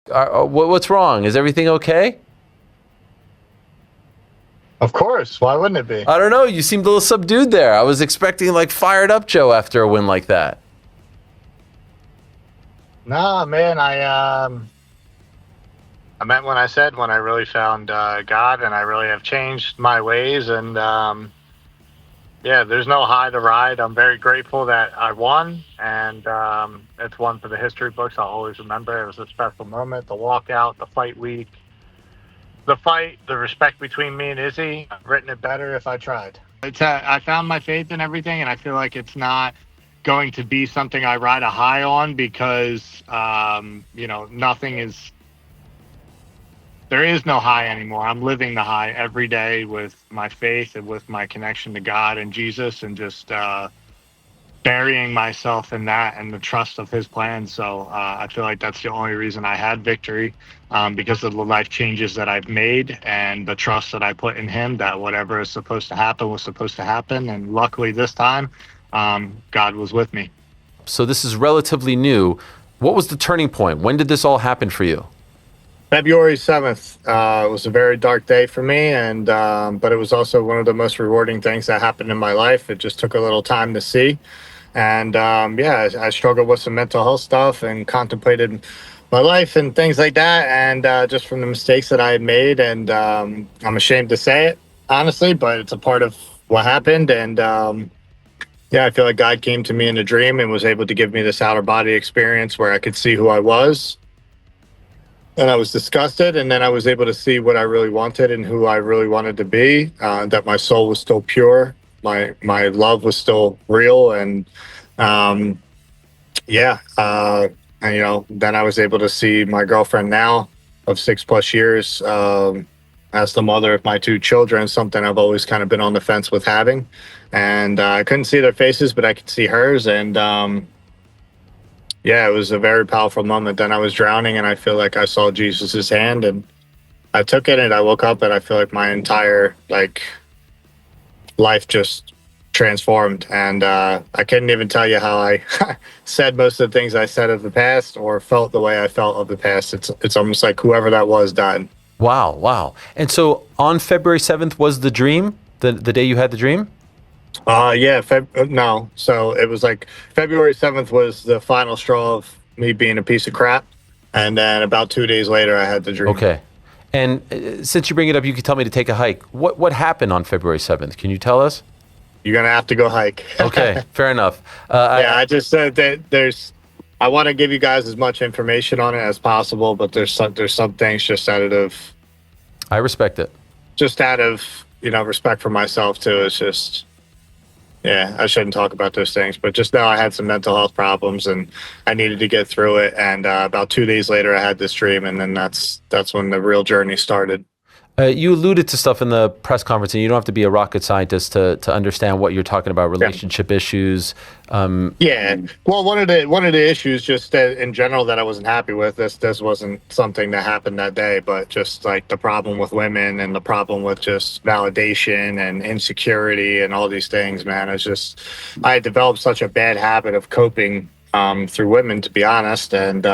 What's wrong? Is everything okay? Of course. Why wouldn't it be? I don't know. You seemed a little subdued there. I was expecting like fired up Joe after a win like that. Nah, man. I meant when I said when I really found God and I really have changed my ways. And yeah, there's no high to ride. I'm very grateful that I won, and it's one for the history books. I'll always remember. It was a special moment. The walkout, the fight week, the fight, the respect between me and Izzy. I've written it better if I tried. I found my faith in everything, and I feel like it's not going to be something I ride a high on because, nothing is, there is no high anymore. I'm living the high every day with my faith and with my connection to God and Jesus, and just burying myself in that and the trust of his plan. So I feel like that's the only reason I had victory, because of the life changes that I've made and the trust that I put in him, that whatever is supposed to happen was supposed to happen. And luckily this time, God was with me. So this is relatively new. What was the turning point? When did this all happen for you? February 7th was a very dark day for me, and but it was also one of the most rewarding things that happened in my life. It just took a little time to see. And I struggled with some mental health stuff and contemplated my life and things like that. And just from the mistakes that I had made, and I'm ashamed to say it, honestly, but it's a part of what happened. And I feel like God came to me in a dream and was able to give me this outer body experience where I could see who I was. And I was disgusted, and then I was able to see what I really wanted and who I really wanted to be, that my soul was still pure, my love was still real, and and then I was able to see my girlfriend now of 6+ years, as the mother of my 2 children, something I've always kind of been on the fence with having. And I couldn't see their faces, but I could see hers. And it was a very powerful moment. Then I was drowning, and I feel like I saw Jesus's hand, and I took it, and I woke up, and I feel like my entire life just transformed. And I couldn't even tell you how I said most of the things I said of the past, or felt the way I felt of the past. It's almost like whoever that was died. Wow. And so on February 7th was the dream, the day you had the dream? No. So it was like February 7th was the final straw of me being a piece of crap. And then about 2 days later, I had the dream. Okay. And since you bring it up, you can tell me to take a hike. What happened on February 7th? Can you tell us? You're going to have to go hike. Okay, fair enough. I just said that I want to give you guys as much information on it as possible, but there's some things just I respect it. Just out of, respect for myself too. It's just, I shouldn't talk about those things, but just now I had some mental health problems and I needed to get through it. And about 2 days later, I had this dream, and then that's when the real journey started. You alluded to stuff in the press conference, and you don't have to be a rocket scientist to understand what you're talking about, relationship issues. Well, one of the issues, just in general, that I wasn't happy with, this wasn't something that happened that day, but just like the problem with women and the problem with just validation and insecurity and all these things, man. It's just, I had developed such a bad habit of coping through women, to be honest. And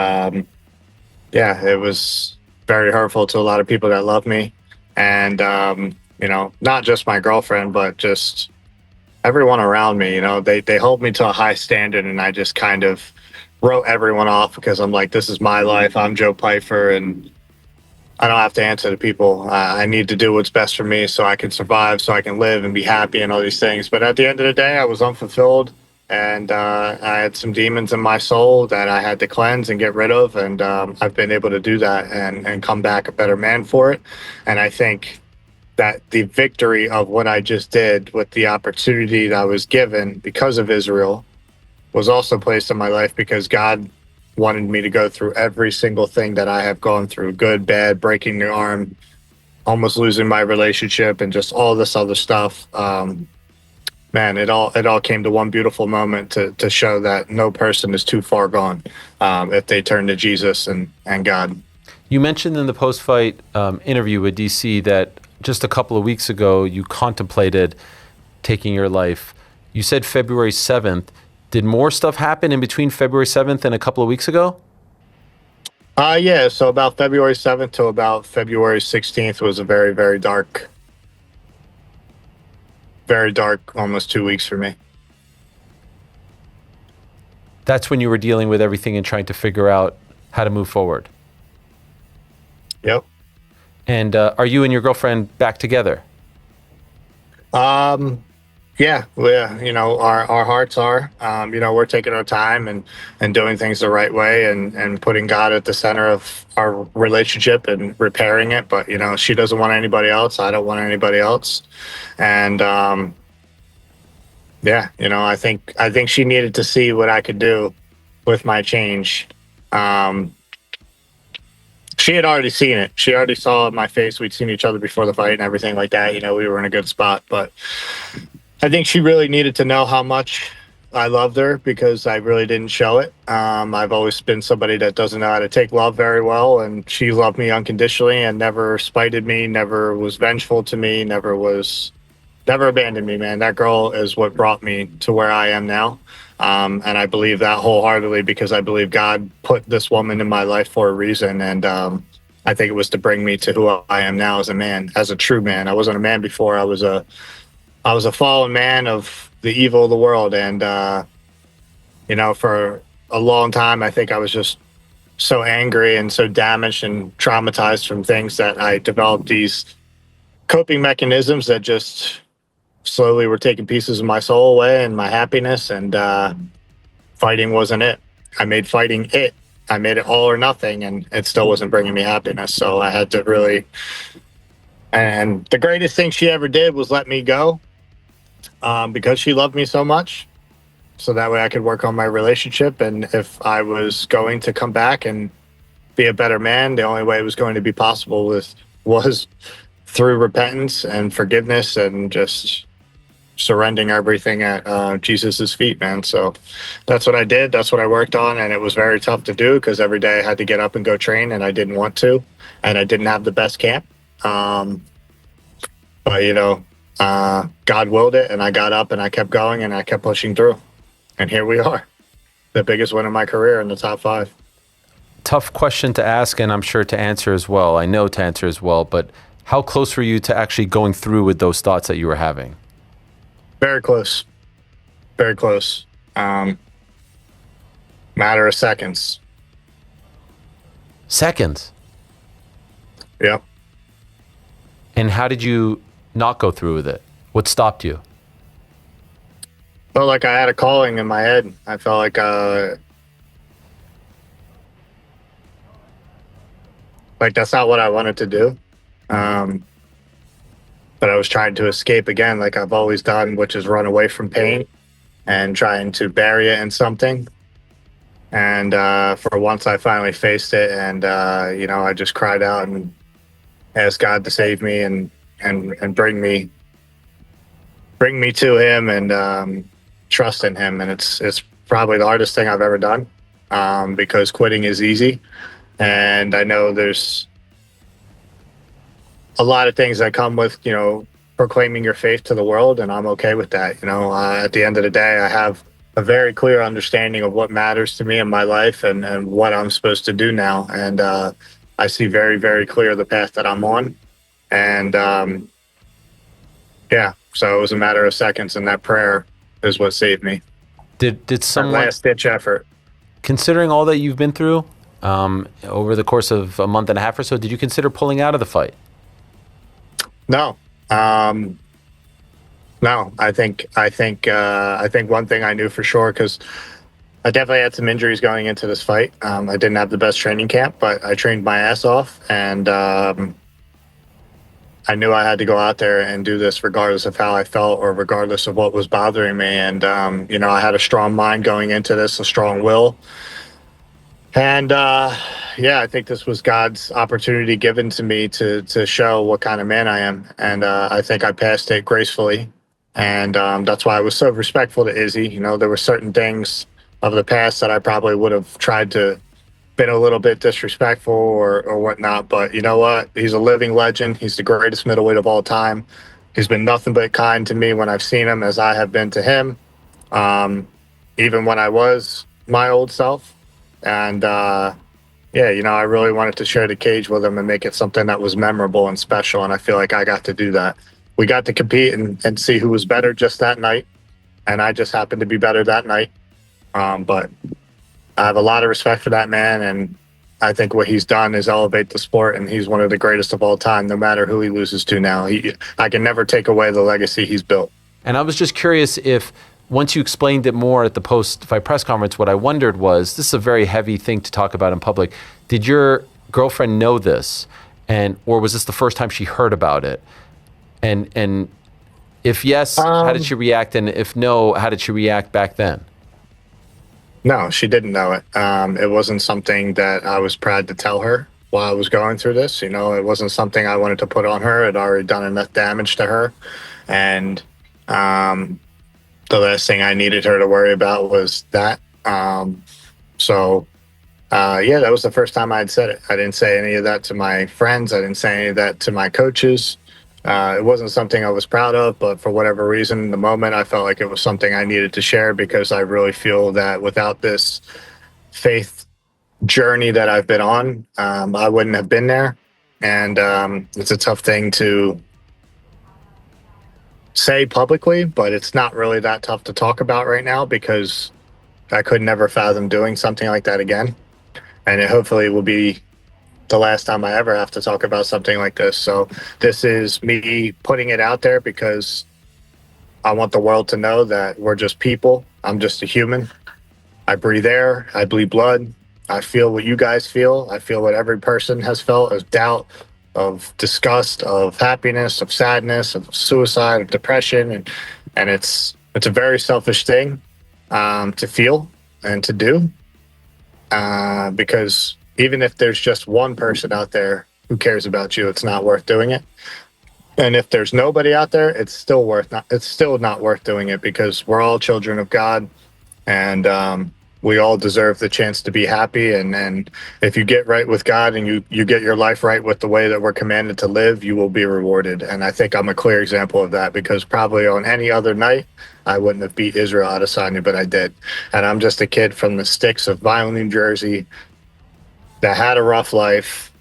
it was very hurtful to a lot of people that love me. And, not just my girlfriend, but just everyone around me. They hold me to a high standard, and I just kind of wrote everyone off because I'm like, this is my life. I'm Joe Pyfer, and I don't have to answer to people. I need to do what's best for me so I can survive, so I can live and be happy and all these things. But at the end of the day, I was unfulfilled, and I had some demons in my soul that I had to cleanse and get rid of. And I've been able to do that and come back a better man for it. And I think that the victory of what I just did with the opportunity that I was given because of Israel was also placed in my life because God wanted me to go through every single thing that I have gone through, good, bad, breaking the arm, almost losing my relationship, and just all this other stuff. Man, it all came to one beautiful moment to show that no person is too far gone if they turn to Jesus and God. You mentioned in the post-fight interview with DC that just a couple of weeks ago you contemplated taking your life. You said February 7th. Did more stuff happen in between February 7th and a couple of weeks ago? Yeah, so about February 7th to about February 16th was a very, very dark, almost 2 weeks for me. That's when you were dealing with everything and trying to figure out how to move forward. Yep. And are you and your girlfriend back together? Yeah, our hearts are, we're taking our time and doing things the right way and putting God at the center of our relationship and repairing it. But, she doesn't want anybody else. I don't want anybody else. And, yeah, I think she needed to see what I could do with my change. Um, she had already seen it. She already saw my face. We'd seen each other before the fight and everything like that. We were in a good spot, but I think she really needed to know how much I loved her because I really didn't show it. I've always been somebody that doesn't know how to take love very well, and she loved me unconditionally and never spited me, never was vengeful to me, never abandoned me, man. That girl is what brought me to where I am now. And I believe that wholeheartedly because I believe God put this woman in my life for a reason. And I think it was to bring me to who I am now as a man, as a true man. I wasn't a man before. I was a fallen man of the evil of the world. And, for a long time, I think I was just so angry and so damaged and traumatized from things that I developed these coping mechanisms that just slowly were taking pieces of my soul away and my happiness. And fighting wasn't it. I made fighting it. I made it all or nothing, and it still wasn't bringing me happiness. So I had to really. And the greatest thing she ever did was let me go because she loved me so much. So that way I could work on my relationship. And if I was going to come back and be a better man, the only way it was going to be possible was through repentance and forgiveness and just surrendering everything at Jesus's feet, man. So that's what I did. That's what I worked on. And it was very tough to do because every day I had to get up and go train and I didn't want to. And I didn't have the best camp. But, God willed it and I got up and I kept going and I kept pushing through. And here we are, the biggest win of my career in the top 5. Tough question to ask, and I'm sure to answer as well. I know to answer as well, but how close were you to actually going through with those thoughts that you were having? Very close. Very close. Matter of seconds. Seconds? Yep. And how did you not go through with it? What stopped you? Felt like I had a calling in my head. I felt like that's not what I wanted to do. But I was trying to escape again, like I've always done, which is run away from pain and trying to bury it in something. And for once, I finally faced it, and I just cried out and asked God to save me and bring me to Him and trust in Him. And it's probably the hardest thing I've ever done because quitting is easy, and I know there's a lot of things that come with proclaiming your faith to the world, and I'm okay with that. At the end of the day, I have a very clear understanding of what matters to me in my life and what I'm supposed to do now. And I see very, very clear the path that I'm on. And so it was a matter of seconds, and that prayer is what saved me. Did someone, last ditch effort. Considering all that you've been through over the course of a month and a half or so, did you consider pulling out of the fight? No. No, I think one thing I knew for sure, because I definitely had some injuries going into this fight. I didn't have the best training camp, but I trained my ass off, and I knew I had to go out there and do this regardless of how I felt or regardless of what was bothering me. And I had a strong mind going into this, a strong will. And I think this was God's opportunity given to me to show what kind of man I am. And I think I passed it gracefully. And that's why I was so respectful to Izzy. There were certain things of the past that I probably would have tried to been a little bit disrespectful or whatnot. But you know what? He's a living legend. He's the greatest middleweight of all time. He's been nothing but kind to me when I've seen him, as I have been to him, even when I was my old self. And yeah, I really wanted to share the cage with him and make it something that was memorable and special. And I feel like I got to do that. We got to compete and see who was better just that night. And I just happened to be better that night. But I have a lot of respect for that man. And I think what he's done is elevate the sport. And he's one of the greatest of all time, no matter who he loses to now. I can never take away the legacy he's built. And I was just curious if, once you explained it more at the post-fight press conference, what I wondered was, this is a very heavy thing to talk about in public. Did your girlfriend know this, or was this the first time she heard about it? And if yes, how did she react? And if no, how did she react back then? No, she didn't know it. It wasn't something that I was proud to tell her while I was going through this. It wasn't something I wanted to put on her. It had already done enough damage to her. And the last thing I needed her to worry about was that. Yeah, that was the first time I'd said it. I didn't say any of that to my friends. I didn't say any of that to my coaches. It wasn't something I was proud of, but for whatever reason, in the moment, I felt like it was something I needed to share, because I really feel that without this faith journey that I've been on, I wouldn't have been there. And it's a tough thing to say publicly, but it's not really that tough to talk about right now, because I could never fathom doing something like that again. And it hopefully will be the last time I ever have to talk about something like this. So this is me putting it out there because I want the world to know that we're just people. I'm just a human. I breathe air. I bleed blood. I feel what you guys feel. I feel what every person has felt, of doubt, of disgust, of happiness, of sadness, of suicide, of depression. And it's a very selfish thing to feel and to do, because even if there's just one person out there who cares about you, it's not worth doing it. And if there's nobody out there, it's still not worth doing it, because we're all children of God, and we all deserve the chance to be happy. And if you get right with God and you get your life right with the way that we're commanded to live, you will be rewarded. And I think I'm a clear example of that, because probably on any other night, I wouldn't have beat Israel Adesanya, but I did. And I'm just a kid from the sticks of Vineland, New Jersey, that had a rough life,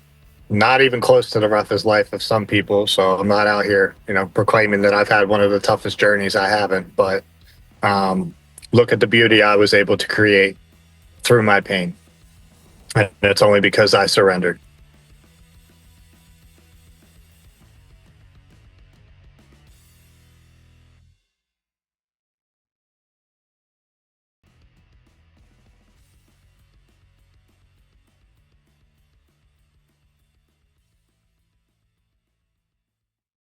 not even close to the roughest life of some people. So I'm not out here, proclaiming that I've had one of the toughest journeys. I haven't, but look at the beauty I was able to create through my pain. And it's only because I surrendered.